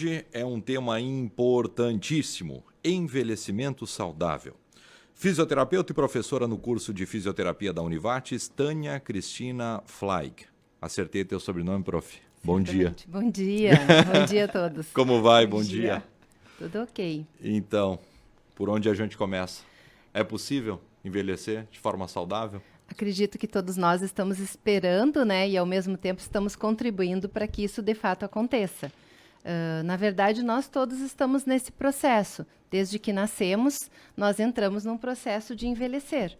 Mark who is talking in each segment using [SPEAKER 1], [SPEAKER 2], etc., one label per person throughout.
[SPEAKER 1] Hoje é um tema importantíssimo: envelhecimento saudável. Fisioterapeuta e professora no curso de fisioterapia da Univates, Tânia Cristina Fleig. Acertei teu sobrenome, prof. Bom dia.
[SPEAKER 2] Bom dia. Bom dia a todos.
[SPEAKER 1] Como vai? Bom dia.
[SPEAKER 2] Tudo ok.
[SPEAKER 1] Então, por onde a gente começa? É possível envelhecer de forma saudável?
[SPEAKER 2] Acredito que todos nós estamos esperando, né, e ao mesmo tempo estamos contribuindo para que isso de fato aconteça. Na verdade, nós todos estamos nesse processo. Desde que nascemos, nós entramos num processo de envelhecer.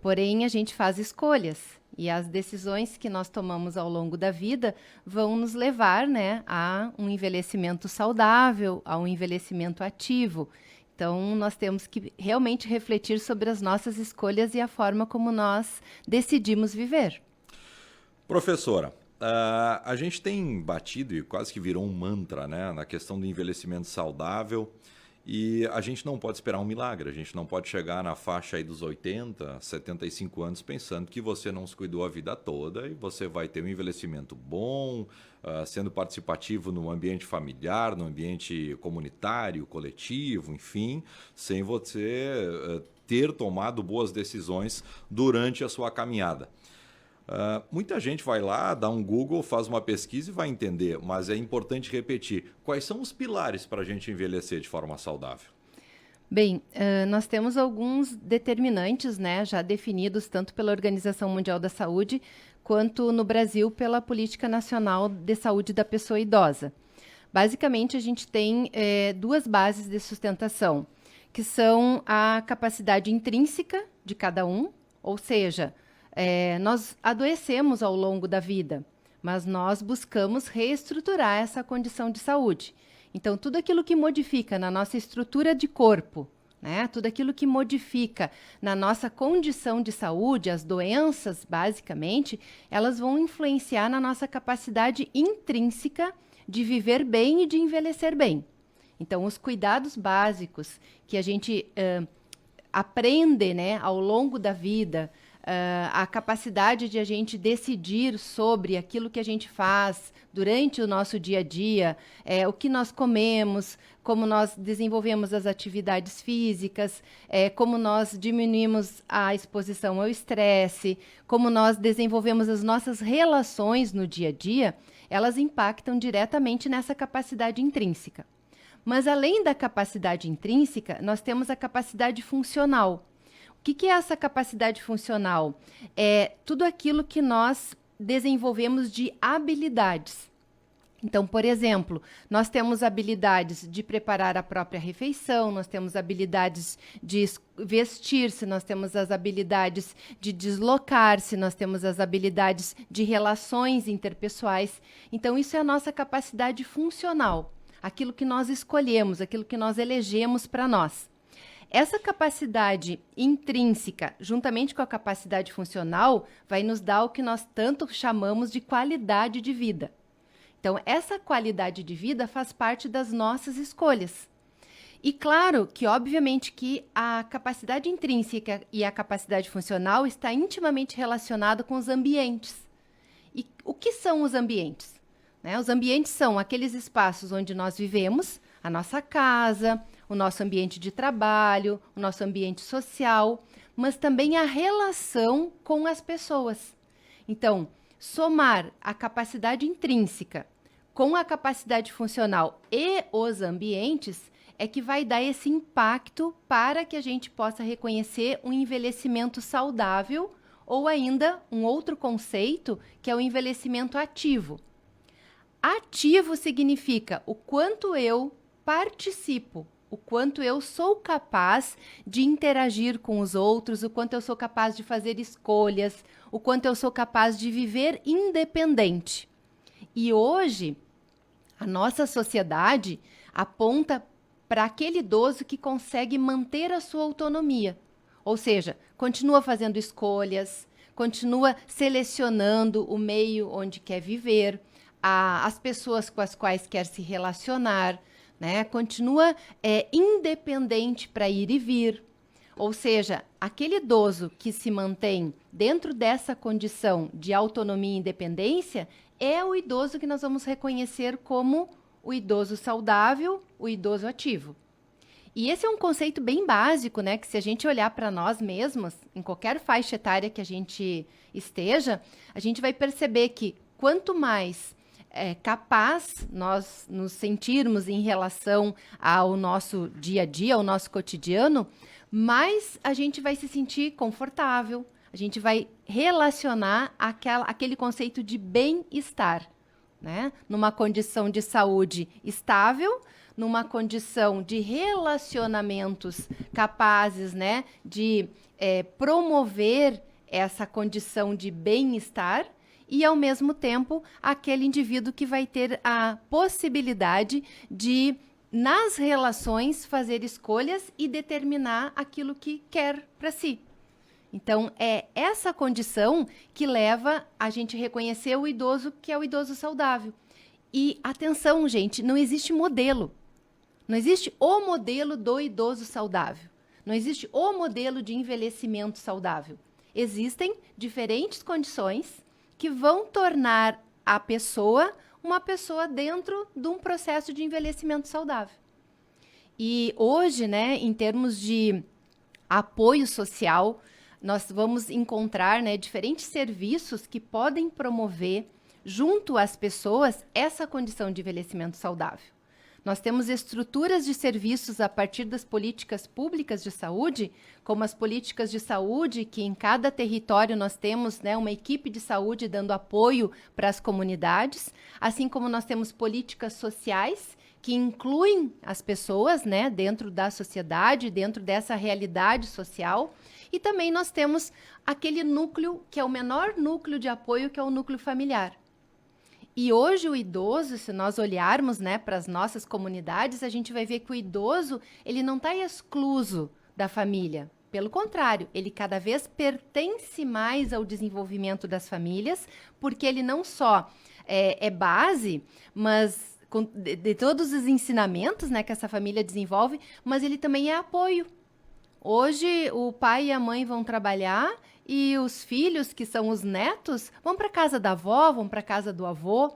[SPEAKER 2] Porém, a gente faz escolhas e as decisões que nós tomamos ao longo da vida vão nos levar, né, a um envelhecimento saudável, a um envelhecimento ativo. Então, nós temos que realmente refletir sobre as nossas escolhas e a forma como nós decidimos viver.
[SPEAKER 1] Professora, a gente tem batido e quase que virou um mantra, né, na questão do envelhecimento saudável, e a gente não pode esperar um milagre. A gente não pode chegar na faixa aí dos 80, 75 anos pensando que você não se cuidou a vida toda e você vai ter um envelhecimento bom, sendo participativo no ambiente familiar, no ambiente comunitário, coletivo, enfim, sem você ter tomado boas decisões durante a sua caminhada. Muita gente vai lá, dá um Google, faz uma pesquisa e vai entender, mas é importante repetir. Quais são os pilares para a gente envelhecer de forma saudável?
[SPEAKER 2] Bem, nós temos alguns determinantes, né, já definidos tanto pela Organização Mundial da Saúde quanto no Brasil pela Política Nacional de Saúde da Pessoa Idosa. Basicamente, a gente tem duas bases de sustentação, que são a capacidade intrínseca de cada um, ou seja, nós adoecemos ao longo da vida, mas nós buscamos reestruturar essa condição de saúde. Então, tudo aquilo que modifica na nossa estrutura de corpo, né, tudo aquilo que modifica na nossa condição de saúde, as doenças, basicamente, elas vão influenciar na nossa capacidade intrínseca de viver bem e de envelhecer bem. Então, os cuidados básicos que a gente aprende, né, ao longo da vida, a capacidade de a gente decidir sobre aquilo que a gente faz durante o nosso dia a dia, o que nós comemos, como nós desenvolvemos as atividades físicas, como nós diminuímos a exposição ao estresse, como nós desenvolvemos as nossas relações no dia a dia, elas impactam diretamente nessa capacidade intrínseca. Mas além da capacidade intrínseca, nós temos a capacidade funcional. O que é essa capacidade funcional? É tudo aquilo que nós desenvolvemos de habilidades. Então, por exemplo, nós temos habilidades de preparar a própria refeição, nós temos habilidades de vestir-se, nós temos as habilidades de deslocar-se, nós temos as habilidades de relações interpessoais. Então, isso é a nossa capacidade funcional, aquilo que nós escolhemos, aquilo que nós elegemos para nós. Essa capacidade intrínseca, juntamente com a capacidade funcional, vai nos dar o que nós tanto chamamos de qualidade de vida. Então, essa qualidade de vida faz parte das nossas escolhas. E claro que, obviamente, que a capacidade intrínseca e a capacidade funcional está intimamente relacionada com os ambientes. E o que são os ambientes? Os ambientes são aqueles espaços onde nós vivemos, a nossa casa, o nosso ambiente de trabalho, o nosso ambiente social, mas também a relação com as pessoas. Então, somar a capacidade intrínseca com a capacidade funcional e os ambientes é que vai dar esse impacto para que a gente possa reconhecer um envelhecimento saudável ou ainda um outro conceito que é o envelhecimento ativo. Ativo significa o quanto eu participo, o quanto eu sou capaz de interagir com os outros, o quanto eu sou capaz de fazer escolhas, o quanto eu sou capaz de viver independente. E hoje, a nossa sociedade aponta para aquele idoso que consegue manter a sua autonomia. Ou seja, continua fazendo escolhas, continua selecionando o meio onde quer viver, as pessoas com as quais quer se relacionar, né? Continua independente para ir e vir. Ou seja, aquele idoso que se mantém dentro dessa condição de autonomia e independência é o idoso que nós vamos reconhecer como o idoso saudável, o idoso ativo. E esse é um conceito bem básico, né? Que se a gente olhar para nós mesmos, em qualquer faixa etária que a gente esteja, a gente vai perceber que quanto mais capaz nós nos sentirmos em relação ao nosso dia a dia, ao nosso cotidiano, mais a gente vai se sentir confortável, a gente vai relacionar aquele conceito de bem-estar, né? Numa condição de saúde estável, numa condição de relacionamentos capazes, né, de promover essa condição de bem-estar e, ao mesmo tempo, aquele indivíduo que vai ter a possibilidade de, nas relações, fazer escolhas e determinar aquilo que quer para si. Então, é essa condição que leva a gente reconhecer o idoso, que é o idoso saudável. E, atenção, gente, não existe modelo. Não existe o modelo do idoso saudável. Não existe o modelo de envelhecimento saudável. Existem diferentes condições que vão tornar a pessoa uma pessoa dentro de um processo de envelhecimento saudável. E hoje, né, em termos de apoio social, nós vamos encontrar, né, diferentes serviços que podem promover, junto às pessoas, essa condição de envelhecimento saudável. Nós temos estruturas de serviços a partir das políticas públicas de saúde, como as políticas de saúde, que em cada território nós temos, né, uma equipe de saúde dando apoio para as comunidades, assim como nós temos políticas sociais, que incluem as pessoas, né, dentro da sociedade, dentro dessa realidade social. E também nós temos aquele núcleo, que é o menor núcleo de apoio, que é o núcleo familiar. E hoje o idoso, se nós olharmos, né, para as nossas comunidades, a gente vai ver que o idoso, ele não está excluso da família. Pelo contrário, ele cada vez pertence mais ao desenvolvimento das famílias, porque ele não só é base, mas de todos os ensinamentos, né, que essa família desenvolve, mas ele também é apoio. Hoje o pai e a mãe vão trabalhar e os filhos, que são os netos, vão para a casa da avó, vão para a casa do avô,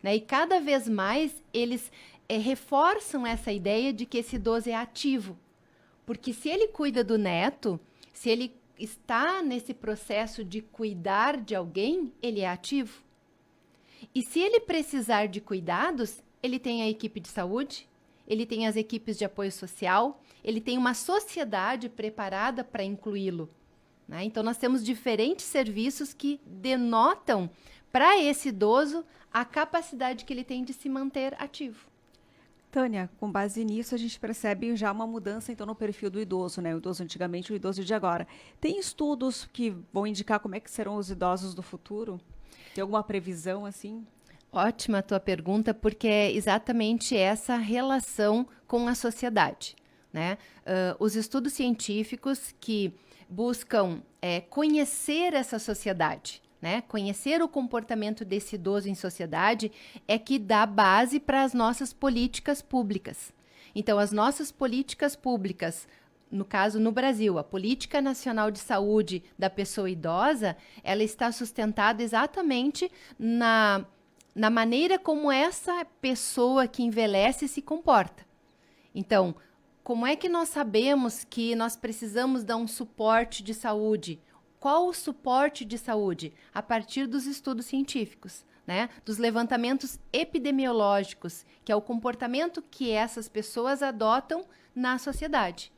[SPEAKER 2] né? E cada vez mais eles reforçam essa ideia de que esse idoso é ativo. Porque se ele cuida do neto, se ele está nesse processo de cuidar de alguém, ele é ativo. E se ele precisar de cuidados, ele tem a equipe de saúde, ele tem as equipes de apoio social, ele tem uma sociedade preparada para incluí-lo. Né? Então, nós temos diferentes serviços que denotam para esse idoso a capacidade que ele tem de se manter ativo.
[SPEAKER 3] Tânia, com base nisso, a gente percebe já uma mudança, então, no perfil do idoso, né? O idoso antigamente e o idoso de agora. Tem estudos que vão indicar como é que serão os idosos do futuro? Tem alguma previsão, assim?
[SPEAKER 2] Ótima a tua pergunta, porque é exatamente essa relação com a sociedade, né? Os estudos científicos que buscam conhecer essa sociedade, né? Conhecer o comportamento desse idoso em sociedade é que dá base para as nossas políticas públicas. Então, as nossas políticas públicas, no caso no Brasil, a Política Nacional de Saúde da Pessoa Idosa, ela está sustentada exatamente na maneira como essa pessoa que envelhece se comporta. Então, como é que nós sabemos que nós precisamos dar um suporte de saúde? Qual o suporte de saúde? A partir dos estudos científicos, né? Dos levantamentos epidemiológicos, que é o comportamento que essas pessoas adotam na sociedade.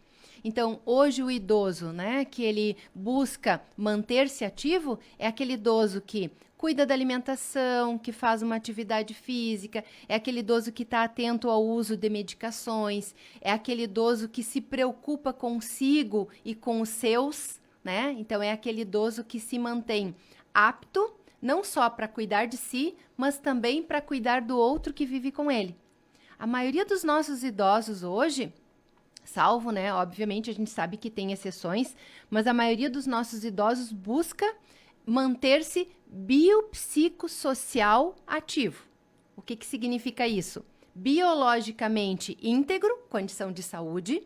[SPEAKER 2] Então, hoje o idoso, né, que ele busca manter-se ativo, é aquele idoso que cuida da alimentação, que faz uma atividade física, é aquele idoso que está atento ao uso de medicações, é aquele idoso que se preocupa consigo e com os seus, né? Então, é aquele idoso que se mantém apto, não só para cuidar de si, mas também para cuidar do outro que vive com ele. A maioria dos nossos idosos hoje, salvo, né? Obviamente, a gente sabe que tem exceções, mas a maioria dos nossos idosos busca manter-se biopsicossocial ativo. O que significa isso? Biologicamente íntegro, condição de saúde.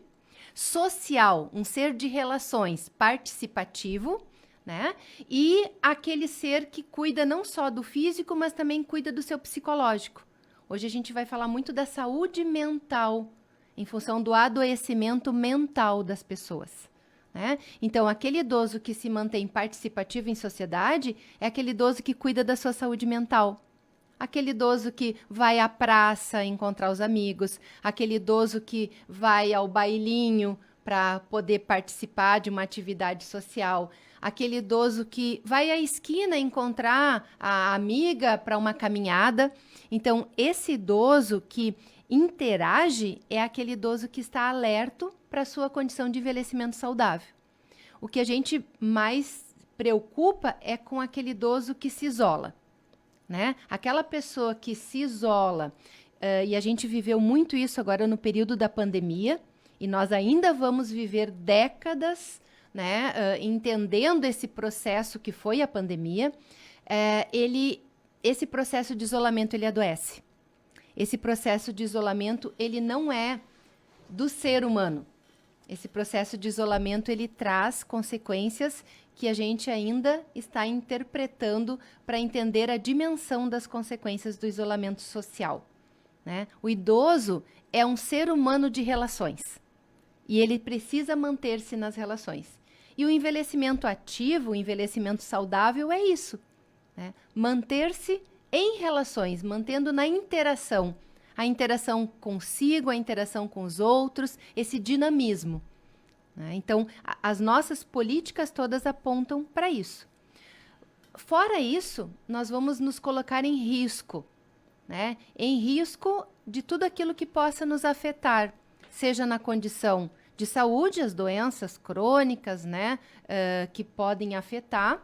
[SPEAKER 2] Social, um ser de relações participativo, né? E aquele ser que cuida não só do físico, mas também cuida do seu psicológico. Hoje a gente vai falar muito da saúde mental, em função do adoecimento mental das pessoas, né? Então, aquele idoso que se mantém participativo em sociedade é aquele idoso que cuida da sua saúde mental. Aquele idoso que vai à praça encontrar os amigos, aquele idoso que vai ao bailinho para poder participar de uma atividade social, aquele idoso que vai à esquina encontrar a amiga para uma caminhada. Então, esse idoso que interage é aquele idoso que está alerto para a sua condição de envelhecimento saudável. O que a gente mais preocupa é com aquele idoso que se isola, né? Aquela pessoa que se isola, e a gente viveu muito isso agora no período da pandemia, e nós ainda vamos viver décadas, né, entendendo esse processo que foi a pandemia. Esse processo de isolamento, ele adoece. Esse processo de isolamento, ele não é do ser humano. Esse processo de isolamento, ele traz consequências que a gente ainda está interpretando para entender a dimensão das consequências do isolamento social, né? O idoso é um ser humano de relações e ele precisa manter-se nas relações. E o envelhecimento ativo, o envelhecimento saudável é isso, né? Manter-se em relações, mantendo na interação, a interação consigo, a interação com os outros, esse dinamismo, né? Então, as nossas políticas todas apontam para isso. Fora isso, nós vamos nos colocar em risco, né? Em risco de tudo aquilo que possa nos afetar, seja na condição de saúde, as doenças crônicas, né, que podem afetar,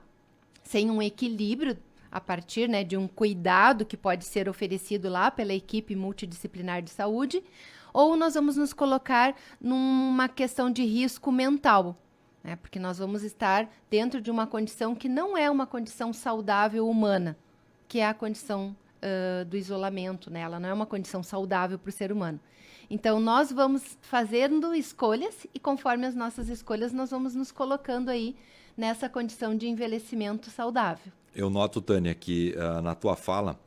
[SPEAKER 2] sem um equilíbrio a partir, né, de um cuidado que pode ser oferecido lá pela equipe multidisciplinar de saúde, ou nós vamos nos colocar numa questão de risco mental, né, porque nós vamos estar dentro de uma condição que não é uma condição saudável humana, que é a condição do isolamento, né? Ela não é uma condição saudável para o ser humano. Então, nós vamos fazendo escolhas e conforme as nossas escolhas, nós vamos nos colocando aí nessa condição de envelhecimento saudável.
[SPEAKER 1] Eu noto, Tânia, que na tua fala,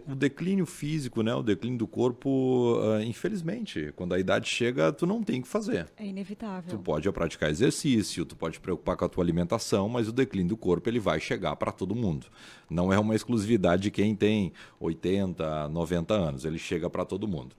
[SPEAKER 1] o declínio físico, né, o declínio do corpo, infelizmente, quando a idade chega, tu não tem o que fazer.
[SPEAKER 3] É inevitável.
[SPEAKER 1] Tu pode praticar exercício, tu pode te preocupar com a tua alimentação, mas o declínio do corpo ele vai chegar para todo mundo. Não é uma exclusividade de quem tem 80, 90 anos, ele chega para todo mundo.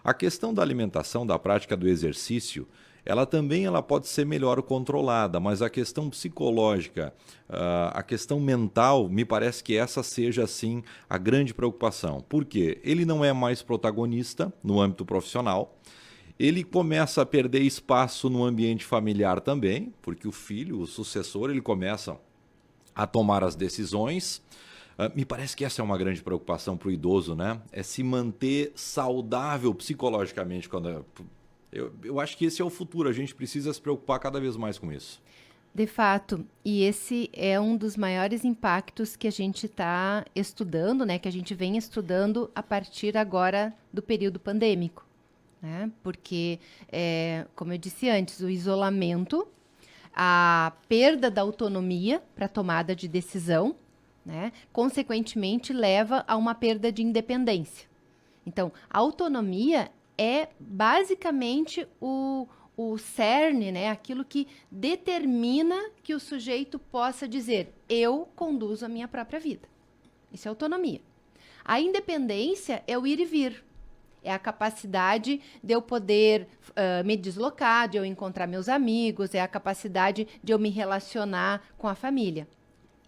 [SPEAKER 1] A questão da alimentação, da prática do exercício, ela pode ser melhor controlada, mas a questão psicológica, a questão mental, me parece que essa seja, assim, a grande preocupação. Por quê? Ele não é mais protagonista no âmbito profissional, ele começa a perder espaço no ambiente familiar também, porque o filho, o sucessor, ele começa a tomar as decisões. Me parece que essa é uma grande preocupação para o idoso, né? É se manter saudável psicologicamente quando... Eu acho que esse é o futuro, a gente precisa se preocupar cada vez mais com isso.
[SPEAKER 2] De fato, e esse é um dos maiores impactos que a gente está estudando, né? Que a gente vem estudando a partir agora do período pandêmico, né? Porque, como eu disse antes, o isolamento, a perda da autonomia para tomada de decisão, né? Consequentemente, leva a uma perda de independência. Então, a autonomia é basicamente o cerne, né? Aquilo que determina que o sujeito possa dizer, eu conduzo a minha própria vida. Isso é autonomia. A independência é o ir e vir. É a capacidade de eu poder me deslocar, de eu encontrar meus amigos, é a capacidade de eu me relacionar com a família.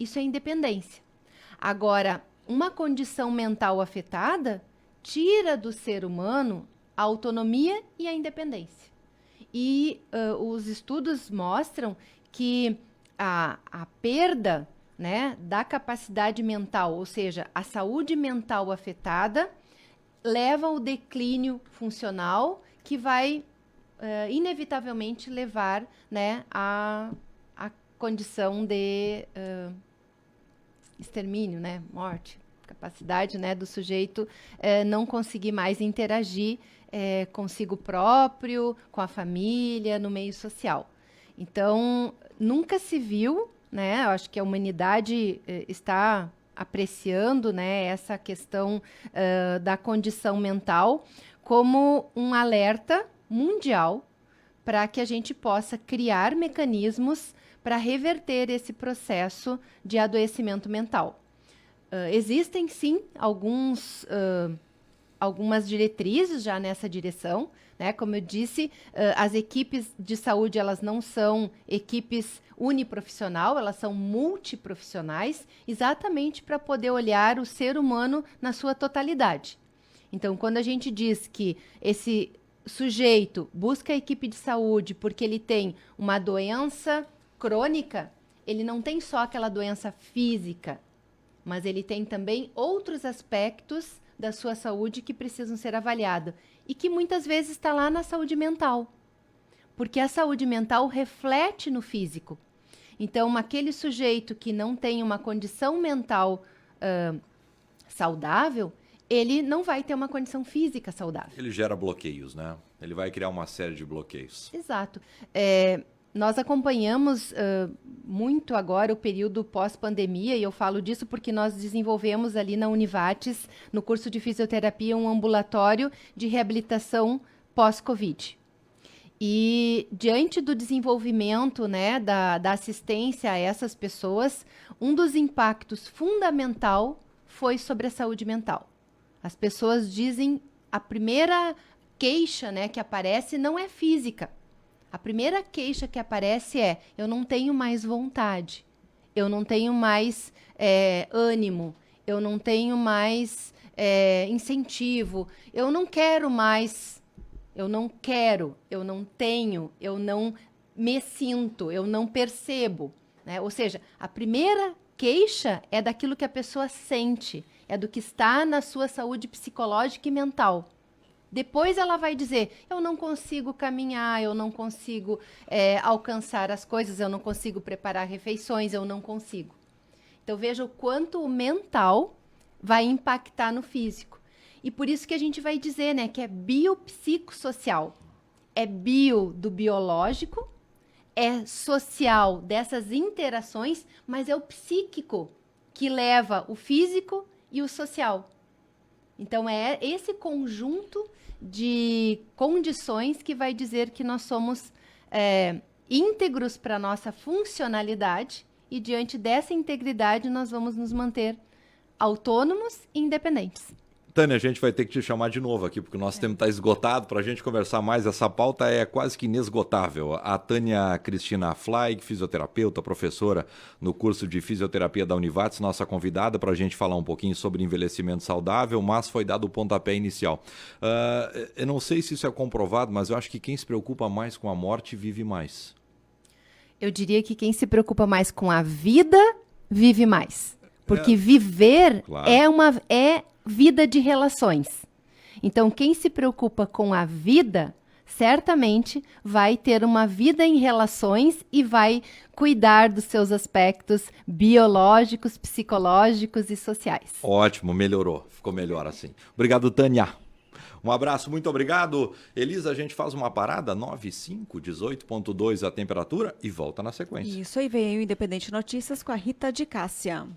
[SPEAKER 2] Isso é independência. Agora, uma condição mental afetada tira do ser humano a autonomia e a independência. E os estudos mostram que a perda, né, da capacidade mental, ou seja, a saúde mental afetada, leva ao declínio funcional que vai inevitavelmente levar, né, a condição de extermínio, né, morte, capacidade, né, do sujeito não conseguir mais interagir consigo próprio, com a família, no meio social. Então, nunca se viu, né, eu acho que a humanidade está apreciando, né, essa questão da condição mental como um alerta mundial para que a gente possa criar mecanismos para reverter esse processo de adoecimento mental. Existem, sim, algumas diretrizes já nessa direção, né? Como eu disse, as equipes de saúde, elas não são equipes uniprofissional, elas são multiprofissionais, exatamente para poder olhar o ser humano na sua totalidade. Então, quando a gente diz que esse sujeito busca a equipe de saúde porque ele tem uma doença crônica, ele não tem só aquela doença física, mas ele tem também outros aspectos da sua saúde que precisam ser avaliados e que muitas vezes está lá na saúde mental, porque a saúde mental reflete no físico. Então, aquele sujeito que não tem uma condição mental saudável, ele não vai ter uma condição física saudável.
[SPEAKER 1] Ele gera bloqueios, né? Ele vai criar uma série de bloqueios.
[SPEAKER 2] Exato. Nós acompanhamos muito agora o período pós-pandemia, e eu falo disso porque nós desenvolvemos ali na Univates, no curso de fisioterapia, um ambulatório de reabilitação pós-Covid. E diante do desenvolvimento, né, da assistência a essas pessoas, um dos impactos fundamental foi sobre a saúde mental. As pessoas dizem, a primeira queixa, né, que aparece não é física. A primeira queixa que aparece é: eu não tenho mais vontade, eu não tenho mais ânimo, eu não tenho mais incentivo, eu não quero mais, eu não quero, eu não tenho, eu não me sinto, eu não percebo, né? Ou seja, a primeira queixa é daquilo que a pessoa sente, é do que está na sua saúde psicológica e mental. Depois ela vai dizer: eu não consigo caminhar, eu não consigo alcançar as coisas, eu não consigo preparar refeições, eu não consigo. Então veja o quanto o mental vai impactar no físico. E por isso que a gente vai dizer, né, que é biopsicossocial. É bio do biológico, é social dessas interações, mas é o psíquico que leva o físico e o social. Então é esse conjunto de condições que vai dizer que nós somos íntegros para a nossa funcionalidade, e diante dessa integridade nós vamos nos manter autônomos e independentes.
[SPEAKER 1] Tânia, a gente vai ter que te chamar de novo aqui, porque o nosso tempo está esgotado. Para a gente conversar mais, essa pauta é quase que inesgotável. A Tânia Cristina Flaig, fisioterapeuta, professora no curso de fisioterapia da Univates, nossa convidada para a gente falar um pouquinho sobre envelhecimento saudável, mas foi dado o pontapé inicial. Eu não sei se isso é comprovado, mas eu acho que quem se preocupa mais com a morte vive mais.
[SPEAKER 2] Eu diria que quem se preocupa mais com a vida vive mais. Porque viver
[SPEAKER 1] claro,
[SPEAKER 2] é vida de relações. Então, quem se preocupa com a vida, certamente vai ter uma vida em relações e vai cuidar dos seus aspectos biológicos, psicológicos e sociais.
[SPEAKER 1] Ótimo, melhorou. Ficou melhor assim. Obrigado, Tânia. Um abraço, muito obrigado. Elisa, a gente faz uma parada, 9,5, 18,2 a temperatura e volta na sequência.
[SPEAKER 3] Isso aí, vem o Independente Notícias com a Rita de Cássia.